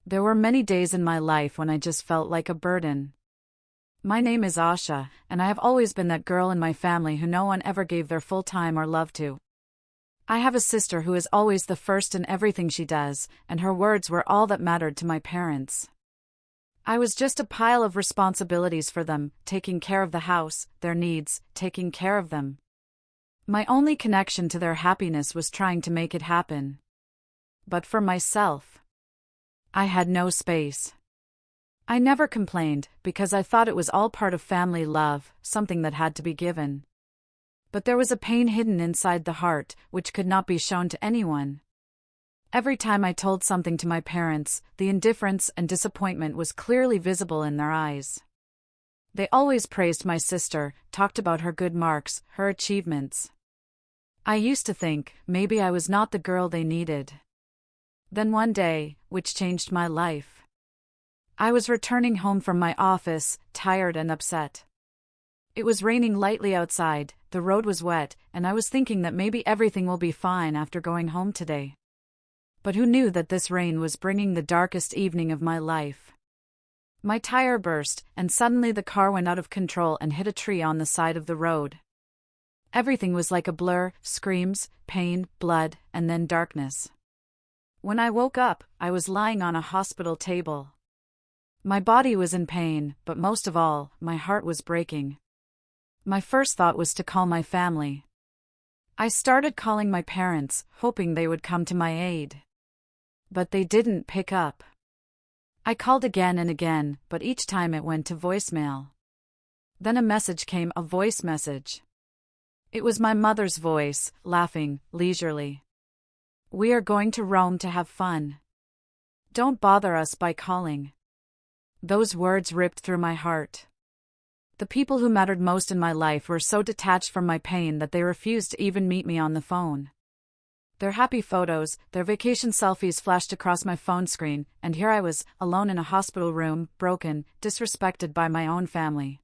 There were many days in my life when I just felt like a burden. My name is Asha, and I have always been that girl in my family who no one ever gave their full time or love to. I have a sister who is always the first in everything she does, and her words were all that mattered to my parents. I was just a pile of responsibilities for them, taking care of the house, their needs, taking care of them. My only connection to their happiness was trying to make it happen. But for myself, I had no space. I never complained, because I thought it was all part of family love, something that had to be given. But there was a pain hidden inside the heart, which could not be shown to anyone. Every time I told something to my parents, the indifference and disappointment was clearly visible in their eyes. They always praised my sister, talked about her good marks, her achievements. I used to think, maybe I was not the girl they needed. Then one day, which changed my life. I was returning home from my office, tired and upset. It was raining lightly outside, the road was wet, and I was thinking that maybe everything will be fine after going home today. But who knew that this rain was bringing the darkest evening of my life? My tire burst, and suddenly the car went out of control and hit a tree on the side of the road. Everything was like a blur, screams, pain, blood, and then darkness. When I woke up, I was lying on a hospital table. My body was in pain, but most of all, my heart was breaking. My first thought was to call my family. I started calling my parents, hoping they would come to my aid. But they didn't pick up. I called again and again, but each time it went to voicemail. Then a message came, a voice message. It was my mother's voice, laughing, leisurely. "We are going to Rome to have fun. Don't bother us by calling." Those words ripped through my heart. The people who mattered most in my life were so detached from my pain that they refused to even meet me on the phone. Their happy photos, their vacation selfies flashed across my phone screen, and here I was, alone in a hospital room, broken, disrespected by my own family.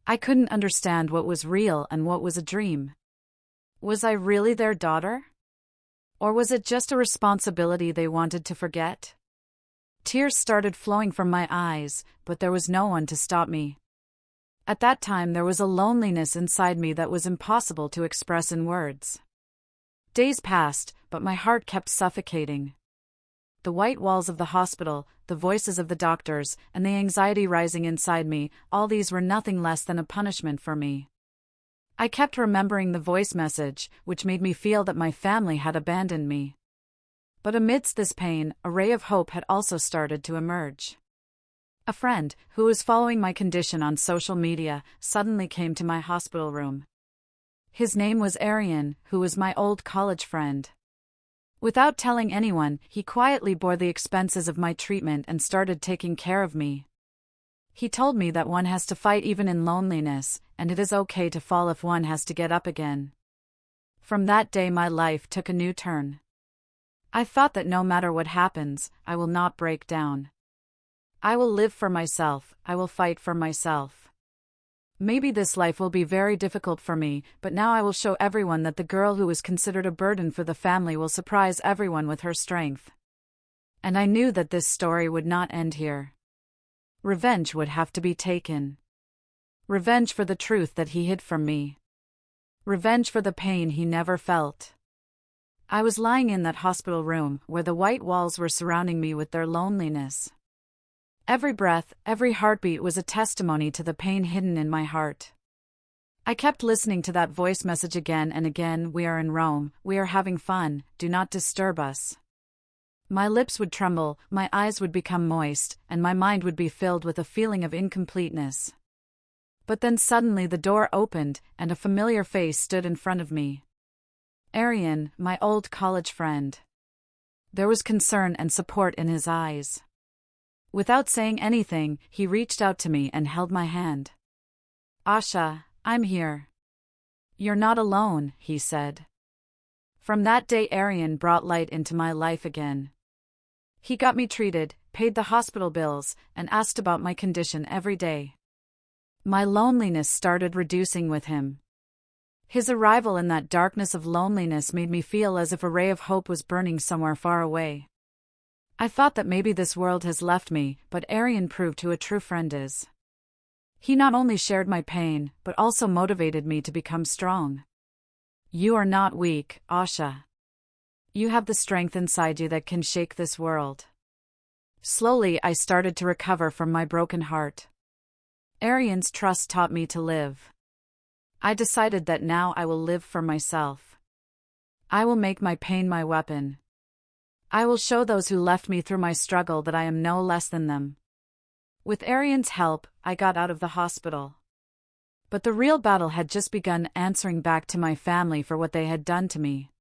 I couldn't understand what was real and what was a dream. Was I really their daughter? Or was it just a responsibility they wanted to forget? Tears started flowing from my eyes, but there was no one to stop me. At that time there was a loneliness inside me that was impossible to express in words. Days passed, but my heart kept suffocating. The white walls of the hospital, the voices of the doctors, and the anxiety rising inside me, all these were nothing less than a punishment for me. I kept remembering the voice message, which made me feel that my family had abandoned me. But amidst this pain, a ray of hope had also started to emerge. A friend, who was following my condition on social media, suddenly came to my hospital room. His name was Arian, who was my old college friend. Without telling anyone, he quietly bore the expenses of my treatment and started taking care of me. He told me that one has to fight even in loneliness, and it is okay to fall if one has to get up again. From that day my life took a new turn. I thought that no matter what happens, I will not break down. I will live for myself, I will fight for myself. Maybe this life will be very difficult for me, but now I will show everyone that the girl who was considered a burden for the family will surprise everyone with her strength. And I knew that this story would not end here. Revenge would have to be taken. Revenge for the truth that he hid from me. Revenge for the pain he never felt. I was lying in that hospital room, where the white walls were surrounding me with their loneliness. Every breath, every heartbeat was a testimony to the pain hidden in my heart. I kept listening to that voice message again and again. "We are in Rome, we are having fun, do not disturb us." My lips would tremble, my eyes would become moist, and my mind would be filled with a feeling of incompleteness. But then suddenly the door opened, and a familiar face stood in front of me. Arian, my old college friend. There was concern and support in his eyes. Without saying anything, he reached out to me and held my hand. "Asha, I'm here. You're not alone," he said. From that day Arian brought light into my life again. He got me treated, paid the hospital bills, and asked about my condition every day. My loneliness started reducing with him. His arrival in that darkness of loneliness made me feel as if a ray of hope was burning somewhere far away. I thought that maybe this world has left me, but Arian proved who a true friend is. He not only shared my pain, but also motivated me to become strong. You are not weak, Asha. You have the strength inside you that can shake this world. Slowly, I started to recover from my broken heart. Arian's trust taught me to live. I decided that now I will live for myself. I will make my pain my weapon. I will show those who left me through my struggle that I am no less than them. With Arian's help, I got out of the hospital. But the real battle had just begun, answering back to my family for what they had done to me.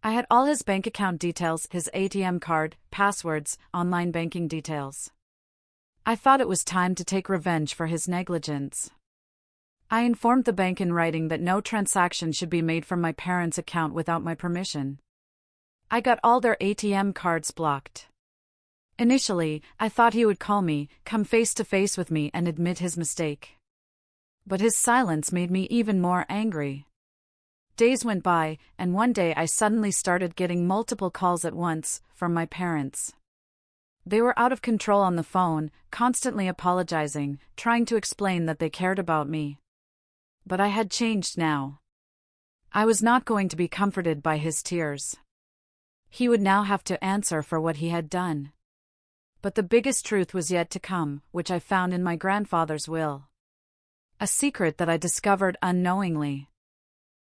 I had all his bank account details, his ATM card, passwords, online banking details. I thought it was time to take revenge for his negligence. I informed the bank in writing that no transaction should be made from my parents' account without my permission. I got all their ATM cards blocked. Initially, I thought he would call me, come face to face with me and admit his mistake. But his silence made me even more angry. Days went by, and one day I suddenly started getting multiple calls at once, from my parents. They were out of control on the phone, constantly apologizing, trying to explain that they cared about me. But I had changed now. I was not going to be comforted by his tears. He would now have to answer for what he had done. But the biggest truth was yet to come, which I found in my grandfather's will. A secret that I discovered unknowingly.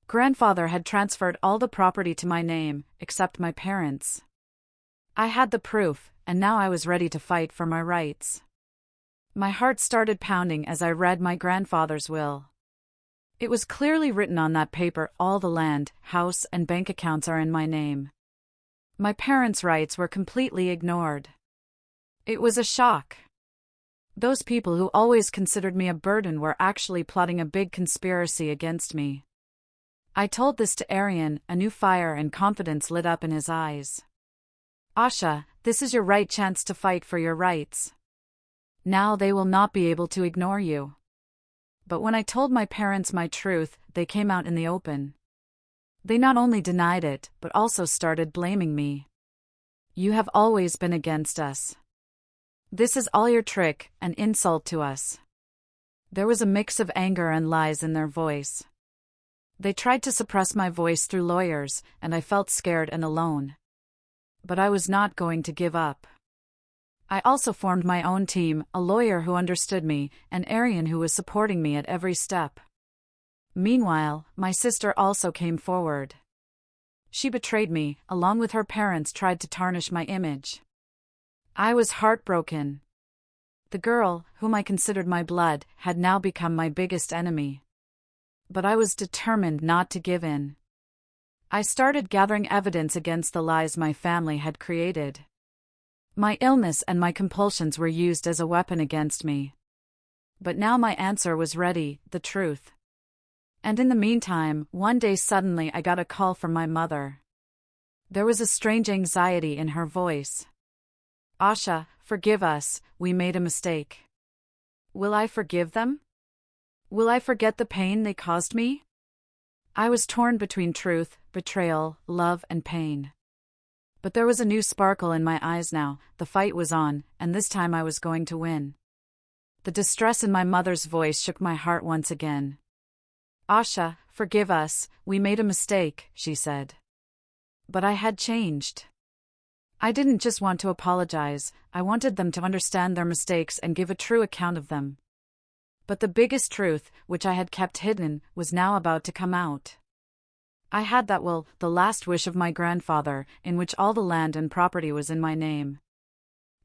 Grandfather had transferred all the property to my name, except my parents'. I had the proof, and now I was ready to fight for my rights. My heart started pounding as I read my grandfather's will. It was clearly written on that paper: all the land, house, and bank accounts are in my name. My parents' rights were completely ignored. It was a shock. Those people who always considered me a burden were actually plotting a big conspiracy against me. I told this to Arian, a new fire and confidence lit up in his eyes. Asha, this is your right chance to fight for your rights. Now they will not be able to ignore you. But when I told my parents my truth, they came out in the open. They not only denied it, but also started blaming me. You have always been against us. This is all your trick, an insult to us. There was a mix of anger and lies in their voice. They tried to suppress my voice through lawyers, and I felt scared and alone. But I was not going to give up. I also formed my own team, a lawyer who understood me, and Arian who was supporting me at every step. Meanwhile, my sister also came forward. She betrayed me, along with her parents tried to tarnish my image. I was heartbroken. The girl, whom I considered my blood, had now become my biggest enemy. But I was determined not to give in. I started gathering evidence against the lies my family had created. My illness and my compulsions were used as a weapon against me. But now my answer was ready, the truth. And in the meantime, one day suddenly I got a call from my mother. There was a strange anxiety in her voice. Asha, forgive us, we made a mistake. Will I forgive them? Will I forget the pain they caused me? I was torn between truth, betrayal, love, and pain. But there was a new sparkle in my eyes now. The fight was on, and this time I was going to win. The distress in my mother's voice shook my heart once again. Asha, forgive us, we made a mistake, she said. But I had changed. I didn't just want to apologize, I wanted them to understand their mistakes and give a true account of them. But the biggest truth, which I had kept hidden, was now about to come out. I had that will, the last wish of my grandfather, in which all the land and property was in my name.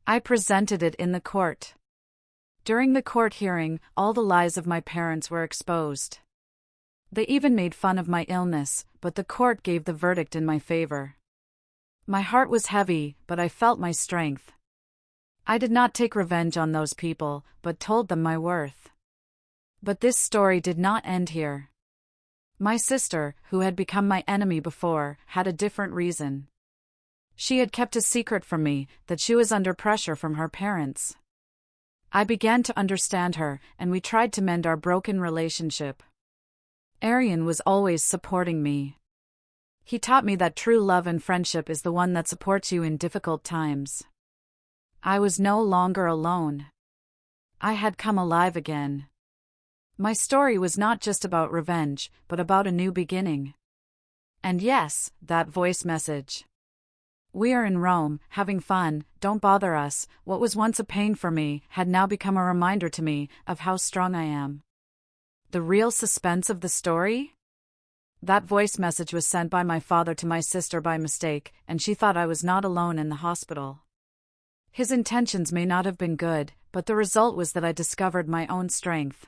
I presented it in the court. During the court hearing, all the lies of my parents were exposed. They even made fun of my illness, but the court gave the verdict in my favor. My heart was heavy, but I felt my strength. I did not take revenge on those people, but told them my worth. But this story did not end here. My sister, who had become my enemy before, had a different reason. She had kept a secret from me, that she was under pressure from her parents. I began to understand her, and we tried to mend our broken relationship. Arian was always supporting me. He taught me that true love and friendship is the one that supports you in difficult times. I was no longer alone. I had come alive again. My story was not just about revenge, but about a new beginning. And yes, that voice message. We are in Rome, having fun, don't bother us. What was once a pain for me had now become a reminder to me of how strong I am. The real suspense of the story? That voice message was sent by my father to my sister by mistake, and she thought I was not alone in the hospital. His intentions may not have been good, but the result was that I discovered my own strength.